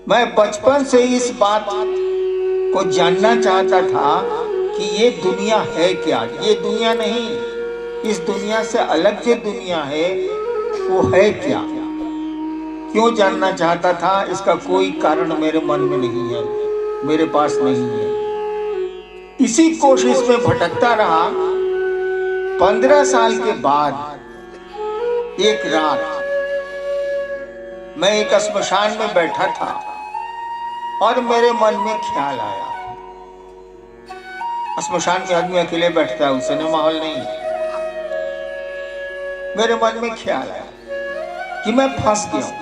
मैं बचपन से इस बात को जानना चाहता था कि ये दुनिया है क्या। ये दुनिया नहीं, इस दुनिया से अलग जो दुनिया है वो है क्या। क्यों जानना चाहता था, इसका कोई कारण मेरे मन में नहीं है, मेरे पास नहीं है। इसी कोशिश में भटकता रहा। 15 साल के बाद एक रात मैं एक श्मशान में बैठा था और मेरे मन में ख्याल आया। श्मशान में आदमी अकेले बैठता है, उस समय माहौल नहीं। मेरे मन में ख्याल आया कि मैं फंस गया हूं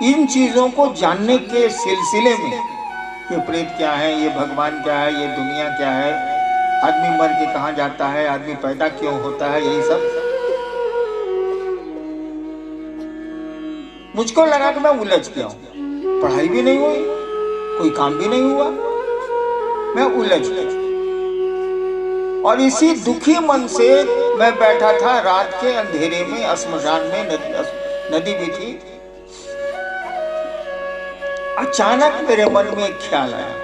इन चीजों को जानने के सिलसिले में। ये प्रेत क्या है, ये भगवान क्या है, ये दुनिया क्या है, आदमी मर के कहां जाता है, आदमी पैदा क्यों होता है, यही सब मुझको लगा कि मैं उलझ गया हूं। पढ़ाई भी नहीं हुई, कोई काम भी नहीं हुआ, मैं उलझ गया। और इसी दुखी मन से मैं बैठा था रात के अंधेरे में श्मशान में। नदी भी थी। अचानक मेरे मन में एक ख्याल आया।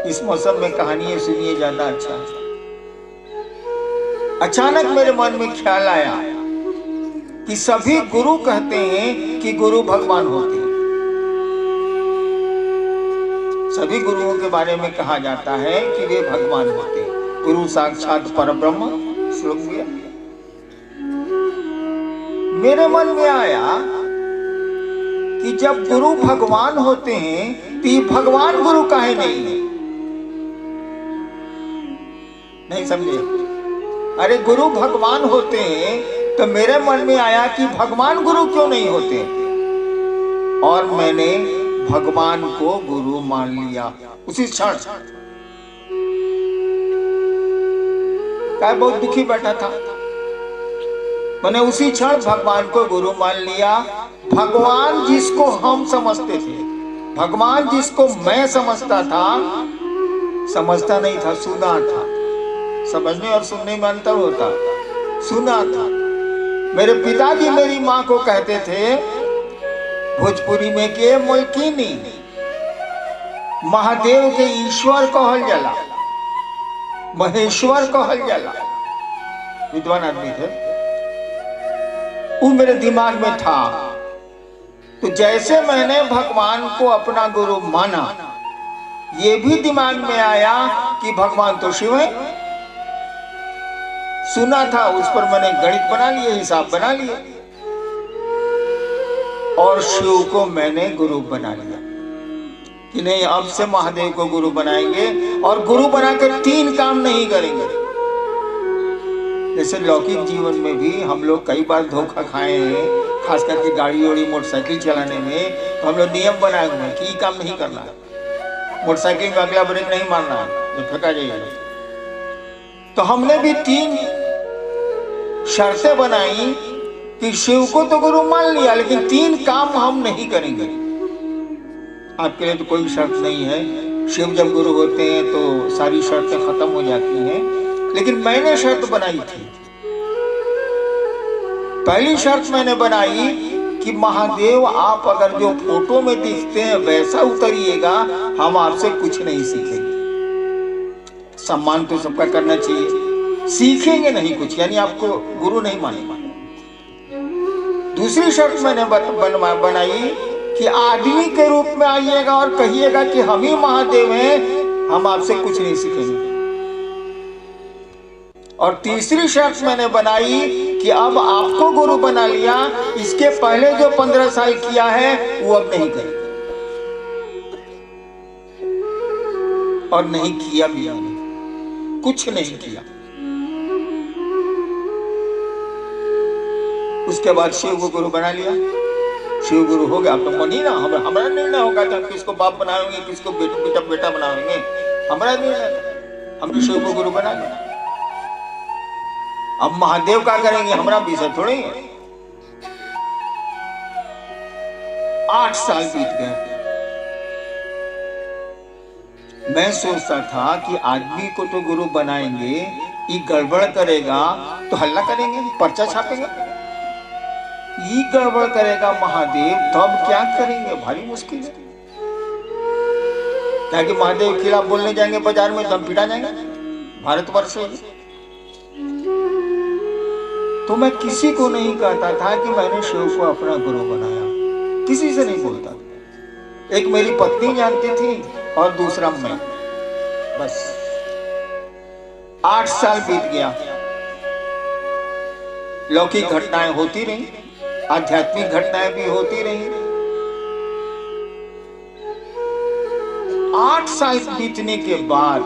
इस मौसम में कहानियां सुनिए, ज्यादा अच्छा है। अचानक मेरे मन में ख्याल आया कि सभी गुरु कहते हैं कि गुरु भगवान होते हैं। सभी गुरुओं के बारे में कहा जाता है कि वे भगवान होते हैं। गुरु साक्षात परब्रह्म श्लोक दिया। मेरे मन में आया कि जब गुरु भगवान होते हैं तो ये भगवान गुरु काहे नहीं है। नहीं समझे? अरे गुरु भगवान होते हैं तो मेरे मन में आया कि भगवान गुरु क्यों नहीं होते। और मैंने भगवान को गुरु मान लिया उसी क्षण। बहुत दुखी बैठा था, मैंने उसी क्षण भगवान को गुरु मान लिया। भगवान जिसको हम समझते थे, भगवान जिसको मैं समझता था, समझता नहीं था, सुना था। समझने और सुनने में अंतर होता। सुना था। मेरे पिताजी मेरी माँ को कहते थे भोजपुरी में के मोलकीनी, महादेव के ईश्वर कहल जाला, महेश्वर कहल जाला। विद्वान आदमी थे। वो मेरे दिमाग में था। तो जैसे मैंने भगवान को अपना गुरु माना, ये भी दिमाग में आया कि भगवान तो शिव है। सुना था, उस पर मैंने गणित बना लिए, हिसाब बना लिए और शिव को मैंने गुरु बना लिया कि नहीं, अब से महादेव को गुरु बनाएंगे। और गुरु बनाकर 3 काम नहीं करेंगे। जैसे लौकिक जीवन में भी हम लोग कई बार धोखा खाए हैं, खास करके गाड़ी वाड़ी मोटरसाइकिल चलाने में। तो हम लोग नियम बनाए हुए हैं कि ये काम नहीं करना है, मोटरसाइकिल में अगला ब्रेक नहीं मारना है, तो फेंका जाएगा। तो हमने भी 3 शर्तें बनाई कि शिव को तो गुरु मान लिया, लेकिन 3 काम हम नहीं करेंगे। आपके लिए तो कोई शर्त नहीं है। शिव जब गुरु होते हैं तो सारी शर्तें खत्म हो जाती हैं। लेकिन मैंने शर्त बनाई थी। पहली शर्त मैंने बनाई कि महादेव आप अगर जो फोटो में दिखते हैं वैसा उतरिएगा, हम आपसे कुछ नहीं सीखेंगे। सम्मान तो सबका करना चाहिए, सीखेंगे नहीं कुछ, यानी आपको गुरु नहीं मानेंगे। दूसरी शर्त मैंने बनाई कि आदमी के रूप में आइएगा और कहिएगा कि हम ही महादेव हैं, हम आपसे कुछ नहीं सीखेंगे। और तीसरी शर्त मैंने बनाई कि अब आपको गुरु बना लिया, इसके पहले जो 15 साल किया है वो अब नहीं करेंगे। और नहीं किया भी, कुछ नहीं किया। उसके बाद शिव को गुरु बना लिया। शिव गुरु हो गया। अब तो मन ही ना, हमारा निर्णय होगा कि हम किसको बाप बनाएंगे, किसको बेटा बनाएंगे, हमारा निर्णय। हमने शिव को गुरु बना लिया। अब महादेव क्या करेंगे, हमारा विषय थोड़े है। 8 साल बीत गए। मैं सोचता था कि आदमी को तो गुरु बनाएंगे, ये गड़बड़ करेगा तो हल्ला करेंगे, पर्चा छापेंगे। ही गड़बड़ करेगा महादेव, तब क्या करेंगे? भारी मुश्किल है। क्या कि महादेव के खिलाफ बोलने जाएंगे बाजार में, दम पिटा जाएंगे भारतवर्ष से। तो मैं किसी को नहीं कहता था कि मैंने शिव को अपना गुरु बनाया, किसी से नहीं बोलता। एक मेरी पत्नी जानती थी और दूसरा मैं, बस। 8 साल बीत गया, लौकिक घटनाएं होती रही, आध्यात्मिक घटनाएं भी होती रही। 8 साल बीतने के बाद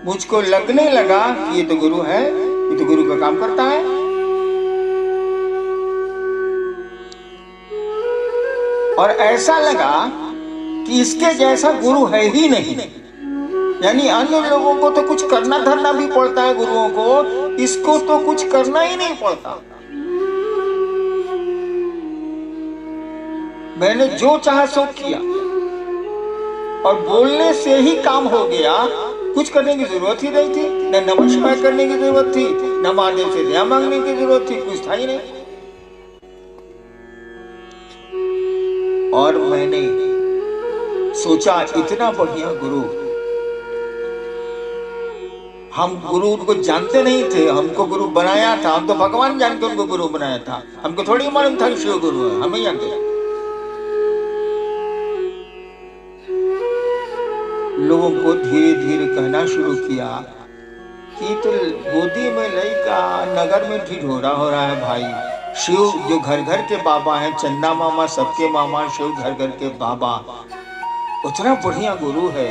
मुझको लगने लगा कि ये तो गुरु है, ये तो गुरु का काम करता है। और ऐसा लगा कि इसके जैसा गुरु है ही नहीं। यानी अन्य लोगों को तो कुछ करना धरना भी पड़ता है गुरुओं को, इसको तो कुछ करना ही नहीं पड़ता। मैंने जो चाहा सो किया और बोलने से ही काम हो गया। कुछ करने की जरूरत ही नहीं थी, न नमस्कार करने की जरूरत थी, न महादेव से दया मांगने की जरूरत थी, कुछ था ही नहीं। और मैंने सोचा इतना बढ़िया गुरु, हम गुरु को जानते नहीं थे, हमको गुरु बनाया था। हम तो भगवान जान के उनको गुरु बनाया था, हमको थोड़ी मालूम था शिव गुरु है, हम ही जानते। लोगों को धीरे धीरे कहना शुरू किया कि तो गोदी में लड़का, नगर में ढिढोरा हो रहा है भाई। शिव जो घर घर के बाबा हैं, चन्ना मामा सबके मामा, शिव घर घर के बाबा, उतना बढ़िया गुरु है,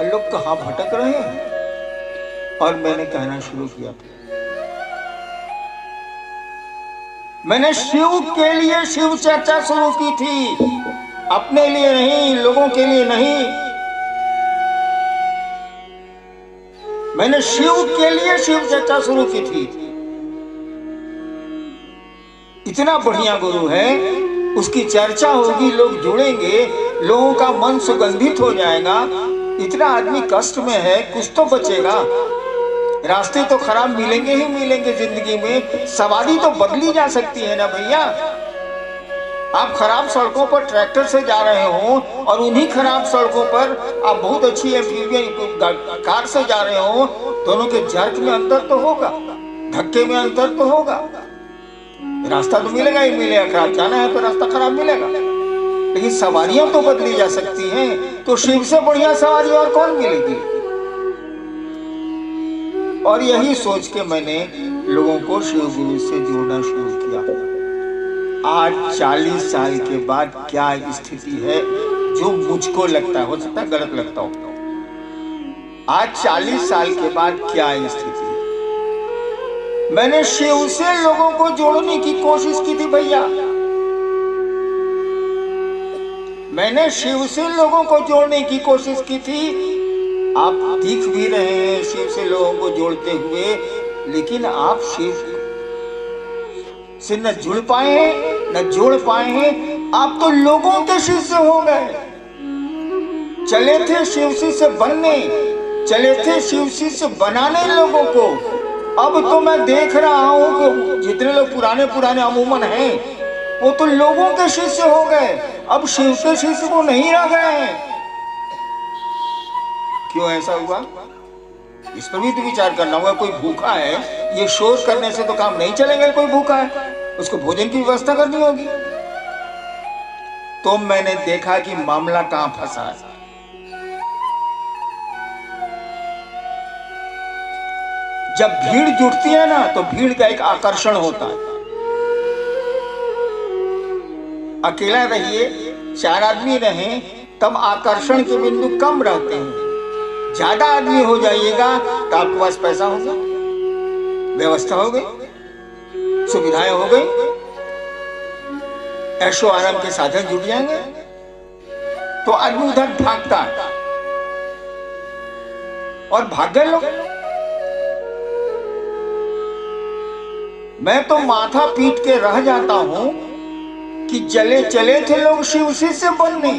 लोग कहाँ भटक रहे हैं। और मैंने कहना शुरू किया, मैंने शिव के लिए शिव चर्चा शुरू की थी, अपने लिए नहीं, लोगों के लिए नहीं। मैंने शिव के लिए शिव चर्चा शुरू की थी। इतना बढ़िया गुरु है, उसकी चर्चा होगी, लोग जुड़ेंगे, लोगों का मन सुगंधित हो जाएगा। इतना आदमी कष्ट में है, कुछ तो बचेगा। रास्ते तो खराब मिलेंगे ही मिलेंगे जिंदगी में, सवारी तो बदली जा सकती है ना भैया। आप खराब सड़कों पर ट्रैक्टर से जा रहे हो और उन्हीं खराब सड़कों पर आप बहुत अच्छी एम्फीबियन कार से जा रहे हो, दोनों के जर्क में अंतर तो होगा, धक्के में अंतर तो होगा। रास्ता तो मिलेगा ही मिलेगा, खराब जाना है तो रास्ता खराब मिलेगा, लेकिन सवारियां तो बदली जा सकती हैं। तो शिव से बढ़िया सवारी और कौन मिलेगी? और यही सोच के मैंने लोगों को शिव गुरु से जोड़ना शुरू किया। आज 40 साल के बाद क्या स्थिति है, जो मुझको लगता है, हो सकता है गलत लगता हो, आज 40 साल के बाद क्या स्थिति है। मैंने शिव से लोगों को जोड़ने की कोशिश की थी भैया, मैंने शिव से लोगों को जोड़ने की कोशिश की थी। आप दिख भी रहे हैं शिव से लोगों को जोड़ते हुए, लेकिन आप शिव से न जुड़ पाए हैं, न जोड़ पाए हैं। आप तो लोगों के शिष्य हो गए। चले थे शिव शिष्य बनने, चले थे शिव शिष्य बनाने लोगों को। अब तो मैं देख रहा हूं कि जितने लोग पुराने पुराने अमूमन हैं, वो तो लोगों के शिष्य हो गए, अब शिव के शिष्य को नहीं रह गए हैं। क्यों ऐसा हुआ? इस पर भी तो विचार करना होगा। कोई भूखा है, ये शोर करने से तो काम नहीं चलेगा। कोई भूखा है, उसको भोजन की व्यवस्था करनी होगी। तो मैंने देखा कि मामला कहां फंसा है। जब भीड़ जुटती है ना, तो भीड़ का एक आकर्षण होता है। अकेला रहिए, 4 आदमी रहें, तब आकर्षण के बिंदु कम रहते हैं। ज्यादा आदमी हो जाइएगा तो आपके पास पैसा होगा, व्यवस्था हो गई, सुविधाएं हो गई, ऐशो आराम के साधन जुट जाएंगे, तो आदमी उधर भागता है और भाग गए लोग। मैं तो माथा पीट के रह जाता हूं कि चले थे लोग शिव शिष्य बनने,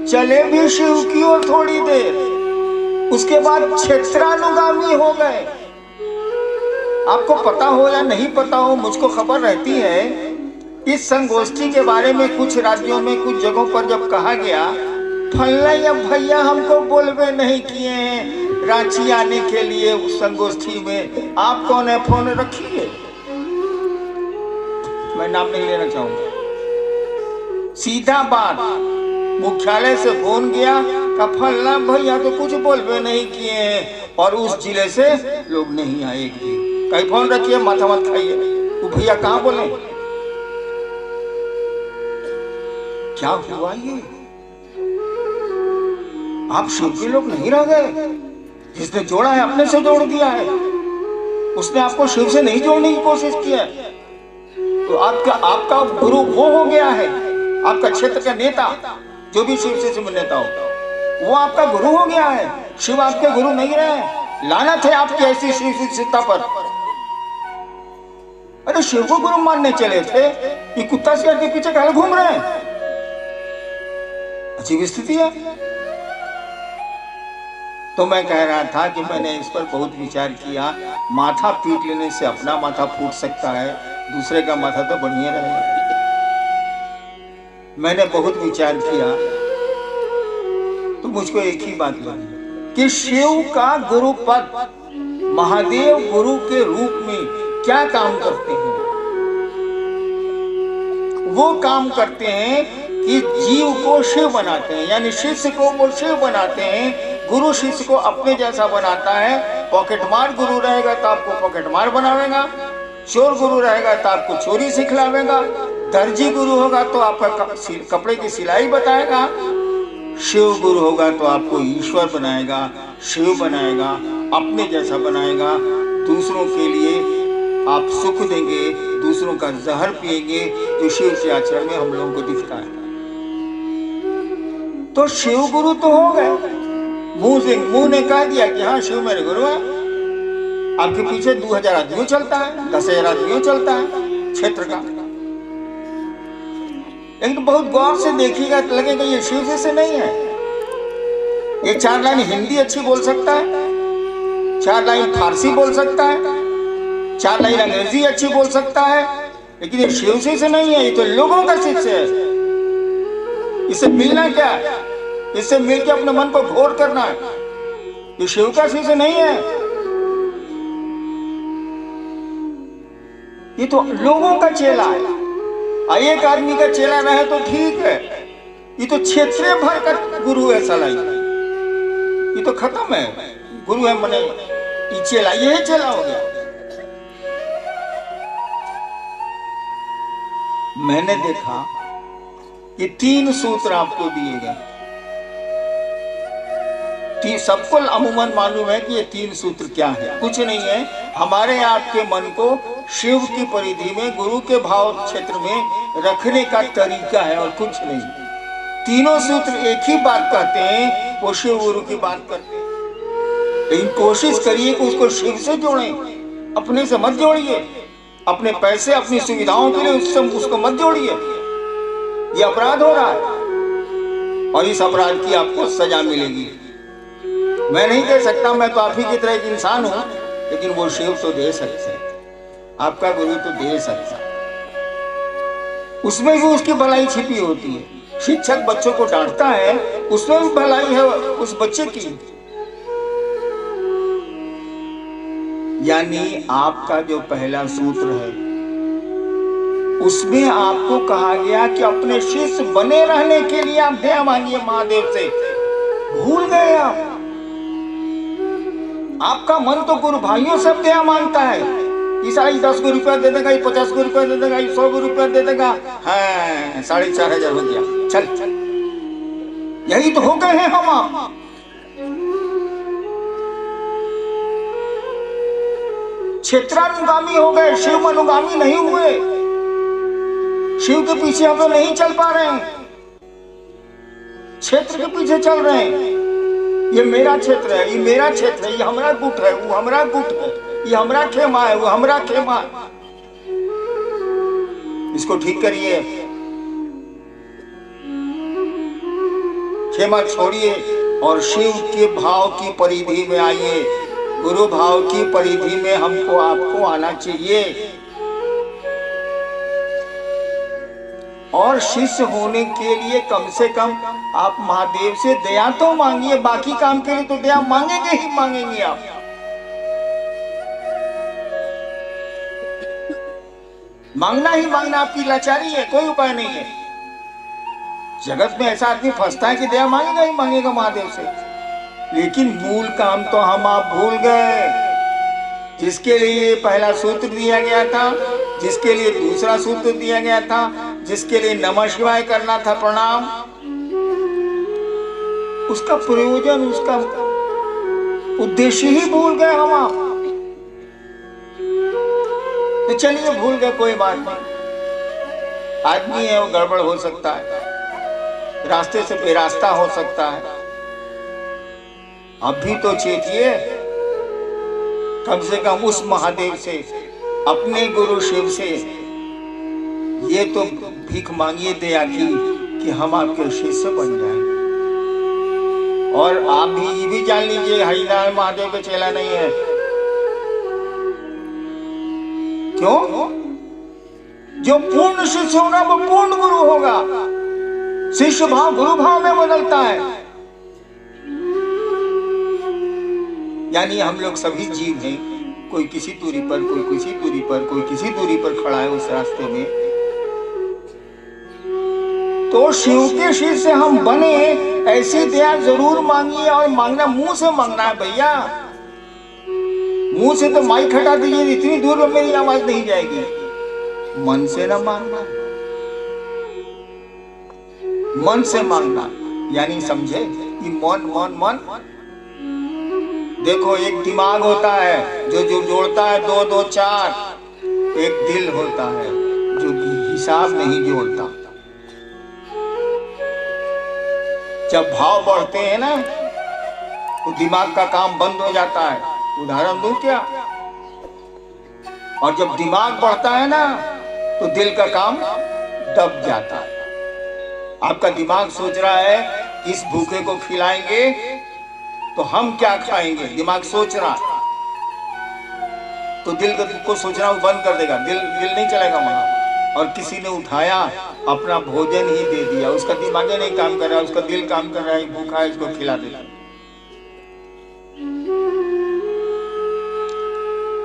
चले भी शिव की ओर थोड़ी देर, उसके बाद क्षेत्रानुगामी हो गए। आपको पता हो या नहीं पता हो, मुझको खबर रहती है इस संगोष्ठी के बारे में कुछ राज्यों में कुछ जगहों पर जब कहा गया फल्ला या भैया हमको बोलवे नहीं किए हैं रांची आने के लिए उस संगोष्ठी में, आप कौन है, फोन रखिए, मैं नाम नहीं लेना चाहूंगा। सीधा बात, मुख्यालय से फोन गया का फल्ला भैया तो कुछ बोलवे नहीं किए हैं और उस जिले से लोग नहीं आएगी, कहीं फोन रखिए, माथा मत खाइए। वो भैया कहाँ बोले, क्या हुआ ये? आप शिव के लोग नहीं रह गए, जिसने जोड़ा है अपने से जोड़ दिया है, उसने आपको शिव से नहीं जोड़ने की कोशिश की है, तो आपका गुरु वो हो गया है, आपका क्षेत्र का नेता जो भी शिव से नेता हो वो आपका गुरु हो गया है, शिव आपके गुरु नहीं रहे। लानत है आपकी ऐसी शिव शिक्षितता पर। अरे शिव को गुरु मानने चले थे, ये कुत्ता शेर के पीछे काहे घूम रहे हैं? अच्छी स्थिति है। तो मैं कह रहा था कि मैंने इस पर बहुत विचार किया, माथा पीट लेने से अपना माथा फूट सकता है, दूसरे का माथा तो बढ़िया रहेगा। मैंने बहुत विचार किया तो मुझको एक ही बात लगी कि शिव का गुरु पद, महादेव गुरु के रूप में क्या काम करते हैं? वो काम करते हैं कि जीव को शिव बनाते हैं, यानी शिष्य को वो शिव बनाते हैं। गुरु शिष्य को अपने जैसा बनाता है। पॉकेटमार गुरु रहेगा तो आपको पॉकेटमार बनावेगा, चोर गुरु रहेगा तो आपको चोरी सिखलावेगा, दर्जी गुरु होगा तो आपका कपड़े की सिलाई बताएगा, शिव गुरु होगा तो आपको ईश्वर बनाएगा, शिव बनाएगा, अपने जैसा बनाएगा, दूसरों के लिए आप सुख देंगे, दूसरों का जहर पिएंगे, जो शिव के आचरण में हम लोगों को दिखता है। तो शिव गुरु तो हो गए, मुंह ने कह दिया कि हाँ शिव मेरे गुरु है। आपके पीछे 2000 आदमियों चलता है, 10,000 आदमियों चलता है क्षेत्र का, लेकिन बहुत गौर से देखिएगा तो लगेगा ये शिव से नहीं है। ये 4 लाइन हिंदी अच्छी बोल सकता है, 4 लाइन फारसी बोल सकता है, 4 लाइन अंग्रेजी अच्छी बोल सकता है, लेकिन ये शिव से नहीं है, ये तो लोगों का शिष्य है। इसे मिलना क्या है? इससे मिलकर अपने मन को घोर करना है। ये शिव का शिष्य नहीं है, ये तो लोगों का चेला है। एक आदमी का चेला रहे तो ठीक है, ये तो क्षेत्रीय भर का गुरु है साला, ये तो खत्म है। गुरु है मने ये चेला, ये चेला हो गया। मैंने देखा कि 3 सूत्र आपको दिए गए, सबको अमूमन मालूम है कि ये 3 सूत्र क्या है। कुछ नहीं है, हमारे आपके मन को शिव की परिधि में, गुरु के भाव क्षेत्र में रखने का तरीका है और कुछ नहीं। तीनों सूत्र एक ही बात कहते हैं, वो शिव गुरु की बात करते हैं। लेकिन कोशिश करिए कि उसको शिव से जोड़ें, अपने से मत जोड़िए। अपने पैसे, अपनी सुविधाओं के लिए उसको मत जोड़िए। ये अपराध हो रहा है और इस अपराध की आपको सजा मिलेगी। मैं नहीं कह सकता, मैं तो आप ही की तरह एक इंसान हूं, लेकिन वो शिव तो दे सकते हैं, आपका गुरु तो दे सकता है। उसमें भी उसकी भलाई छिपी होती है। शिक्षक बच्चों को डांटता है, उसमें भी भलाई है उस बच्चे की। यानी आपका जो पहला सूत्र है उसमें आपको कहा गया कि अपने शिष्य बने रहने के लिए आप दया मांगिए महादेव से। भूल गए आप, आपका मन तो गुरु भाइयों से दया मांगता है। ईसाई 10 को रुपया दे देगा, 50 को रुपया दे देगा, 100 को रुपया दे देगा, हाँ 4,500 हो गया, चल चल। यही तो हो गए हैं हम आप। क्षेत्रानुगामी हो गए, शिव अनुगामी नहीं हुए। शिव के पीछे हम लोग नहीं चल पा रहे हैं, क्षेत्र के पीछे चल रहे हैं। ये मेरा क्षेत्र है, ये मेरा क्षेत्र है, ये हमारा गुट है, वो हमारा गुट है, ये हमारा खेमा है, वो हमारा खेमा। इसको ठीक करिए, खेमा छोड़िए और शिव के भाव की परिधि में आइए। गुरु भाव की परिधि में हमको आपको आना चाहिए। और शिष्य होने के लिए कम से कम आप महादेव से दया तो मांगिए। बाकी काम के लिए तो दया मांगेंगे ही मांगेंगे आप। मांगना ही मांगना आपकी लाचारी है, कोई उपाय नहीं है। जगत में ऐसा आदमी फंसता है कि दया मांगेगा ही मांगेगा महादेव से, लेकिन मूल काम तो हम आप भूल गए। जिसके लिए पहला सूत्र दिया गया था, जिसके लिए दूसरा सूत्र दिया गया था, जिसके लिए नमः शिवाय करना था, प्रणाम, उसका प्रयोजन, उसका उद्देश्य ही भूल गए हम आप। तो चलिए भूल गए, कोई बात नहीं। आदमी है, वो गड़बड़ हो सकता है, रास्ते से बेरास्ता हो सकता है। अभी तो चेतिए, कम से कम उस महादेव से, अपने गुरु शिव से ये तो भीख मांगिए दया की कि हम आपके शिष्य बन जाएं। और आप भी ये भी जान लीजिए, हरिनारायण महादेव का चेला नहीं है। क्यों? जो पूर्ण शिष्य होगा वो पूर्ण गुरु होगा। शिष्य भाव गुरु भाव में बदलता है। यानी हम लोग सभी जीव हैं, कोई किसी दूरी पर, कोई किसी दूरी पर, कोई किसी दूरी पर खड़ा है उस रास्ते में। तो शिव के शिष्य हम बने, ऐसी दया जरूर मांगिए। और मांगना मुंह से मांगना है भैया, मुंह से तो माइक हटा दीजिए, इतनी दूर में मेरी आवाज नहीं जाएगी। मन से ना मांगना, मन से मांगना, यानी समझे कि मन मन मन। देखो, एक दिमाग होता है जो जोड़ता है 2 2 4, एक दिल होता है जो हिसाब नहीं जोड़ता। जब भाव बढ़ते हैं ना, तो दिमाग का काम बंद हो जाता है। उदाहरण दूं क्या? और जब दिमाग बढ़ता है ना, तो दिल का काम दब जाता है। आपका दिमाग सोच रहा है इस भूखे को खिलाएंगे तो हम क्या खाएंगे, दिमाग सोच रहा, तो दिल को सोचना बंद कर देगा, दिल नहीं चलेगा वहां। और किसी ने उठाया, अपना भोजन ही दे दिया, उसका दिमाग नहीं काम कर रहा, उसका दिल काम कर रहा है, भूखा है इसको खिला देगा।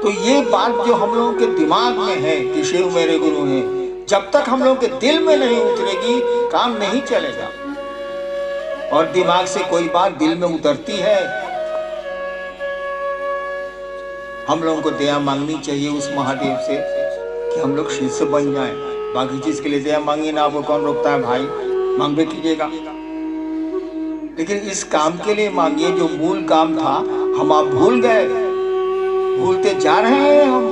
तो ये बात जो हम लोगों के दिमाग में है कि शिव मेरे गुरु हैं, जब तक हम लोगों के दिल में नहीं उतरेगी, काम नहीं चलेगा। और दिमाग से कोई बात दिल में उतरती है। हम लोगों को दया मांगनी चाहिए उस महादेव से कि हम लोग शिष्य बन जाएं। बाकी चीज के लिए दया मांगिए ना, आपको कौन रोकता है भाई, मांगबे कीजिएगा। लेकिन इस काम के लिए मांगिए जो मूल काम था, हम आप भूल गए, भूलते जा रहे हैं हम।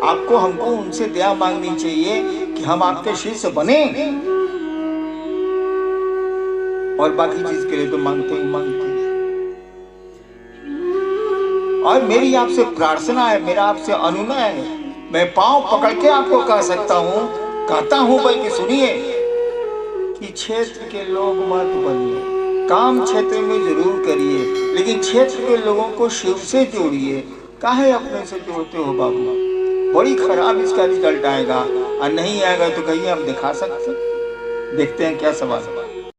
आपको हमको उनसे दया मांगनी चाहिए कि हम आपके शिष्य बने, और बाकी चीज के लिए तो मांगते ही मांगते। और मेरी आपसे प्रार्थना है, मेरा आपसे अनुनय है, मैं पांव पकड़ के आपको कह सकता हूं, कहता हूं, बल्कि सुनिए कि क्षेत्र के लोग मत बनिए। काम क्षेत्र में जरूर करिए, लेकिन क्षेत्र के लोगों को शिव से जोड़िए। काहे अपने से जोड़ते हो बाबू? बड़ी खराब इसका रिजल्ट आएगा। और नहीं आएगा तो कहिए हम दिखा सकते। देखते हैं क्या सवाल।